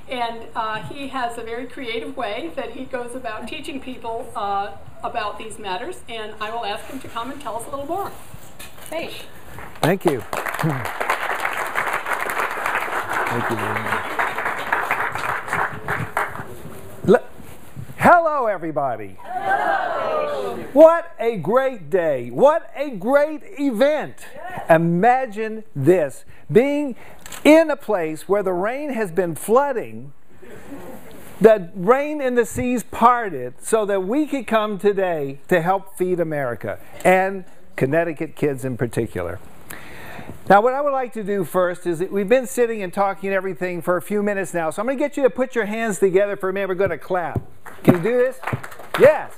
And he has a very creative way that he goes about teaching people about these matters, and I will ask him to come and tell us a little more. Hey. Thank you. Thank you very much. Hello, everybody. Hello. What a great day. What a great event. Imagine this, being in a place where the rain has been flooding, the rain and the seas parted so that we could come today to help feed America, and Connecticut kids in particular. Now, what I would like to do first is that we've been sitting and talking everything for a few minutes now, so I'm going to get you to put your hands together for a minute. We're going to clap. Can you do this? Yes.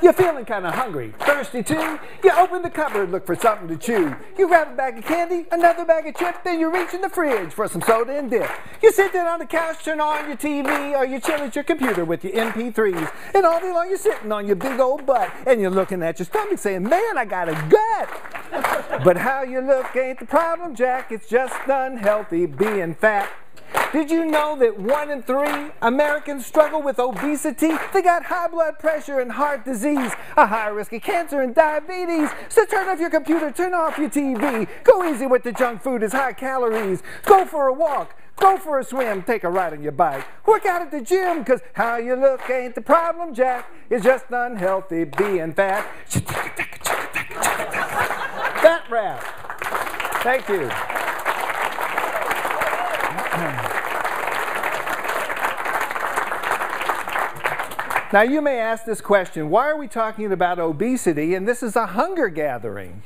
You're feeling kind of hungry, thirsty too? You open the cupboard, look for something to chew. You grab a bag of candy, another bag of chips, then you reach in the fridge for some soda and dip. You sit down on the couch, turn on your TV, or you chill at your computer with your MP3s. And all day long you're sitting on your big old butt, and you're looking at your stomach saying, man, I got a gut. But how you look ain't the problem, Jack. It's just unhealthy being fat. Did you know that 1 in 3 Americans struggle with obesity? They got high blood pressure and heart disease, a high risk of cancer and diabetes. So turn off your computer, turn off your TV. Go easy with the junk food, it's high calories. Go for a walk, go for a swim, take a ride on your bike. Work out at the gym, because how you look ain't the problem, Jack. It's just unhealthy being fat. Fat rap. Thank you. Now you may ask this question, why are we talking about obesity and this is a hunger gathering?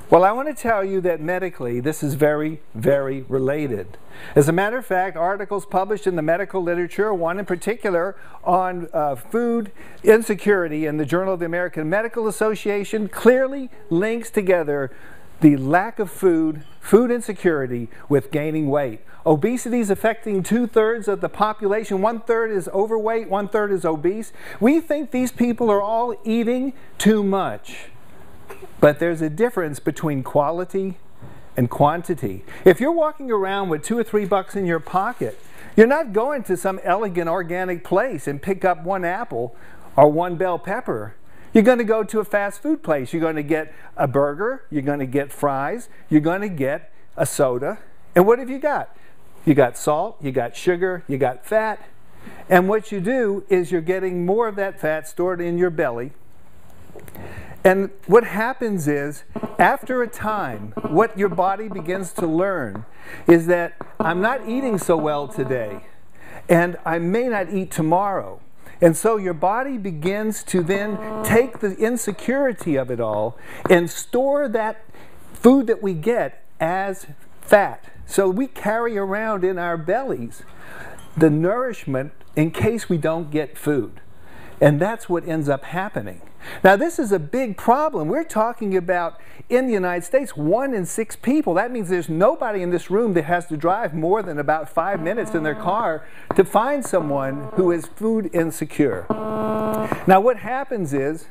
Well, I want to tell you that medically this is very, very related. As a matter of fact, articles published in the medical literature, one in particular on food insecurity in the Journal of the American Medical Association, clearly links together the lack of food, food insecurity, with gaining weight. Obesity is affecting 2/3 of the population. 1/3 is overweight, 1/3 is obese. We think these people are all eating too much. But there's a difference between quality and quantity. If you're walking around with $2 or $3 in your pocket, you're not going to some elegant organic place and pick up 1 apple or 1 bell pepper. You're going to go to a fast food place. You're going to get a burger, you're going to get fries, you're going to get a soda. And what have you got? You got salt, you got sugar, you got fat. And what you do is you're getting more of that fat stored in your belly. And what happens is, after a time, what your body begins to learn is that I'm not eating so well today, and I may not eat tomorrow. And so your body begins to then take the insecurity of it all and store that food that we get as fat. So we carry around in our bellies the nourishment in case we don't get food. And that's what ends up happening. Now, this is a big problem. We're talking about, in the United States, 1 in 6 people. That means there's nobody in this room that has to drive more than about 5 minutes in their car to find someone who is food insecure. Now, what happens is,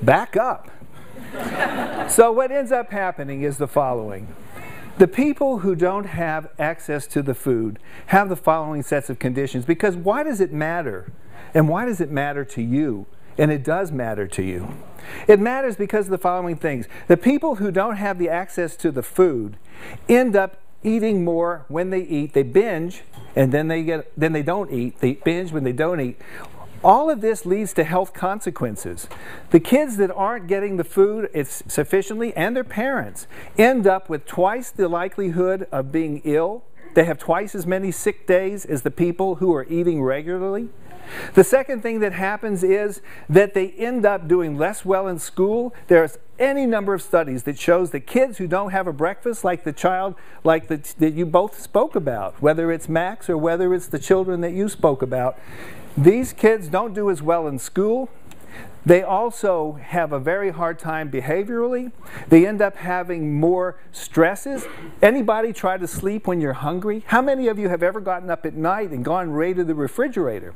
back up. So what ends up happening is the following. The people who don't have access to the food have the following sets of conditions. Because why does it matter? And why does it matter to you? And it does matter to you. It matters because of the following things. The people who don't have the access to the food end up eating more when they eat. They binge, and then they don't eat. They binge when they don't eat. All of this leads to health consequences. The kids that aren't getting the food sufficiently, and their parents, end up with twice the likelihood of being ill. They have twice as many sick days as the people who are eating regularly. The second thing that happens is that they end up doing less well in school. There's any number of studies that shows that kids who don't have a breakfast, like the child that you both spoke about, whether it's Max or whether it's the children that you spoke about, these kids don't do as well in school. They also have a very hard time behaviorally. They end up having more stresses. Anybody try to sleep when you're hungry? How many of you have ever gotten up at night and gone right to the refrigerator?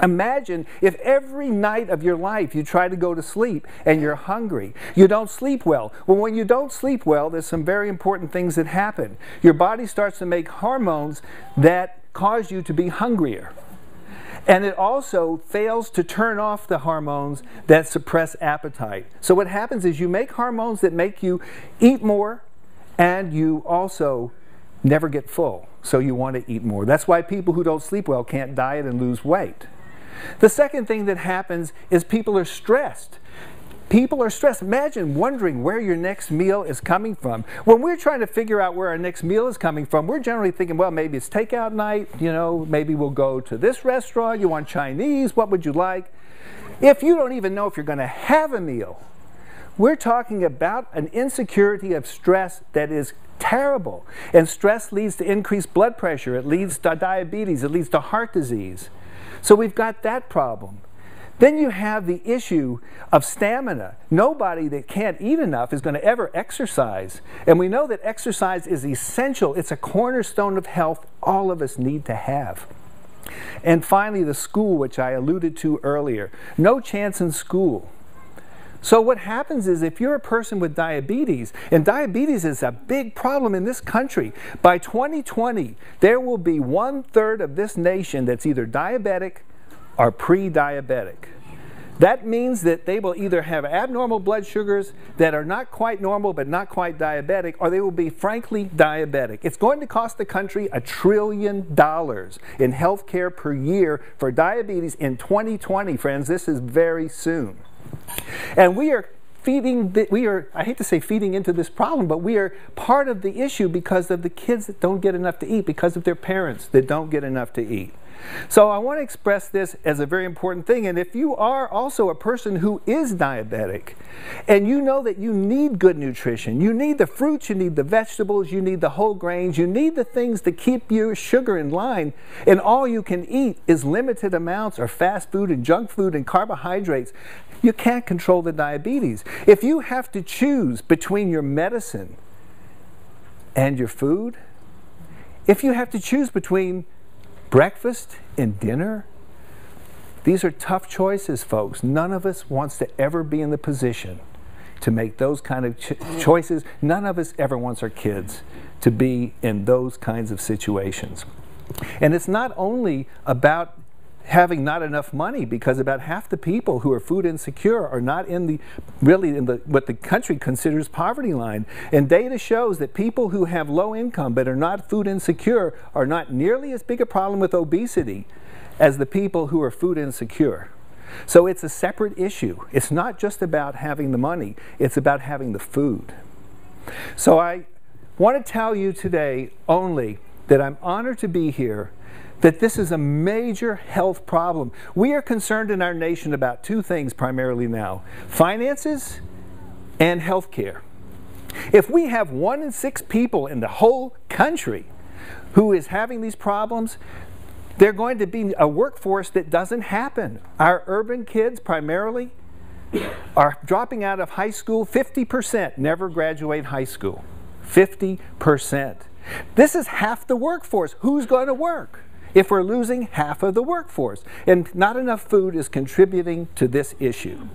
Imagine if every night of your life you try to go to sleep and you're hungry. You don't sleep well. Well, when you don't sleep well, there's some very important things that happen. Your body starts to make hormones that cause you to be hungrier. And it also fails to turn off the hormones that suppress appetite. So what happens is you make hormones that make you eat more, and you also never get full. So you want to eat more. That's why people who don't sleep well can't diet and lose weight. The second thing that happens is people are stressed. People are stressed. Imagine wondering where your next meal is coming from. When we're trying to figure out where our next meal is coming from, we're generally thinking, well, maybe it's takeout night, maybe we'll go to this restaurant, you want Chinese, what would you like? If you don't even know if you're going to have a meal, we're talking about an insecurity of stress that is terrible. And stress leads to increased blood pressure, it leads to diabetes, it leads to heart disease. So we've got that problem. Then you have the issue of stamina. Nobody that can't eat enough is going to ever exercise. And we know that exercise is essential. It's a cornerstone of health all of us need to have. And finally, the school, which I alluded to earlier. No chance in school. So what happens is if you're a person with diabetes, and diabetes is a big problem in this country, by 2020, there will be 1/3 of this nation that's either diabetic or pre-diabetic. That means that they will either have abnormal blood sugars that are not quite normal but not quite diabetic, or they will be frankly diabetic. It's going to cost the country $1 trillion in health care per year for diabetes in 2020, friends. This is very soon. And we are I hate to say feeding into this problem, but we are part of the issue because of the kids that don't get enough to eat, because of their parents that don't get enough to eat. So I want to express this as a very important thing. And if you are also a person who is diabetic, and you know that you need good nutrition, you need the fruits, you need the vegetables, you need the whole grains, you need the things to keep your sugar in line, and all you can eat is limited amounts or fast food and junk food and carbohydrates, you can't control the diabetes. If you have to choose between your medicine and your food, if you have to choose between breakfast and dinner, these are tough choices, folks. None of us wants to ever be in the position to make those kind of choices. None of us ever wants our kids to be in those kinds of situations. And it's not only about having not enough money, because about half the people who are food insecure are not in what the country considers poverty line. And data shows that people who have low income but are not food insecure are not nearly as big a problem with obesity as the people who are food insecure. So it's a separate issue. It's not just about having the money, it's about having the food. So I want to tell you today only that I'm honored to be here, that this is a major health problem. We are concerned in our nation about two things primarily now: finances and health care. If we have 1 in 6 people in the whole country who is having these problems, they're going to be a workforce that doesn't happen. Our urban kids primarily are dropping out of high school. 50% never graduate high school. 50%. This is half the workforce. Who's going to work if we're losing half of the workforce? And not enough food is contributing to this issue.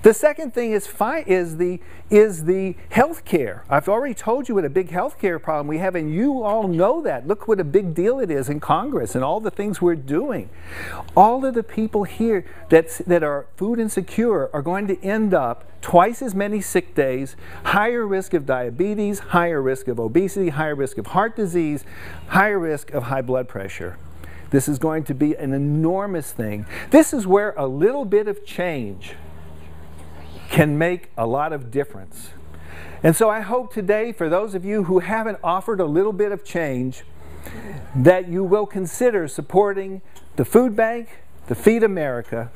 The second thing is the health care. I've already told you what a big health care problem we have, and you all know that. Look what a big deal it is in Congress and all the things we're doing. All of the people here that are food insecure are going to end up twice as many sick days, higher risk of diabetes, higher risk of obesity, higher risk of heart disease, higher risk of high blood pressure. This is going to be an enormous thing. This is where a little bit of change can make a lot of difference. And so I hope today, for those of you who haven't offered a little bit of change, that you will consider supporting the food bank, the Feed America,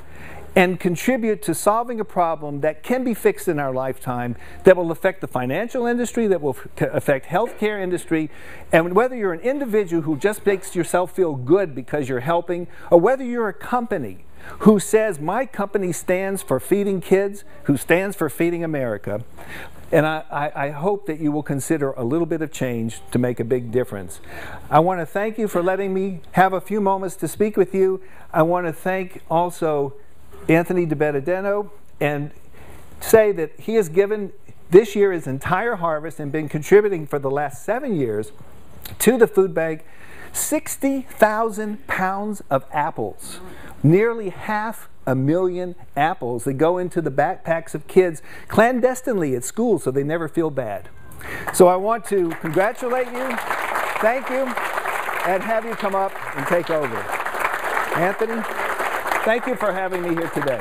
and contribute to solving a problem that can be fixed in our lifetime, that will affect the financial industry, that will affect healthcare industry. And whether you're an individual who just makes yourself feel good because you're helping, or whether you're a company who says, my company stands for feeding kids, who stands for feeding America, And I hope that you will consider a little bit of change to make a big difference. I want to thank you for letting me have a few moments to speak with you. I want to thank also Anthony DiBenedetto and say that he has given this year his entire harvest and been contributing for the last 7 years to the food bank 60,000 pounds of apples, nearly 500,000 apples that go into the backpacks of kids clandestinely at school so they never feel bad. So I want to congratulate you, thank you, and have you come up and take over. Anthony, thank you for having me here today.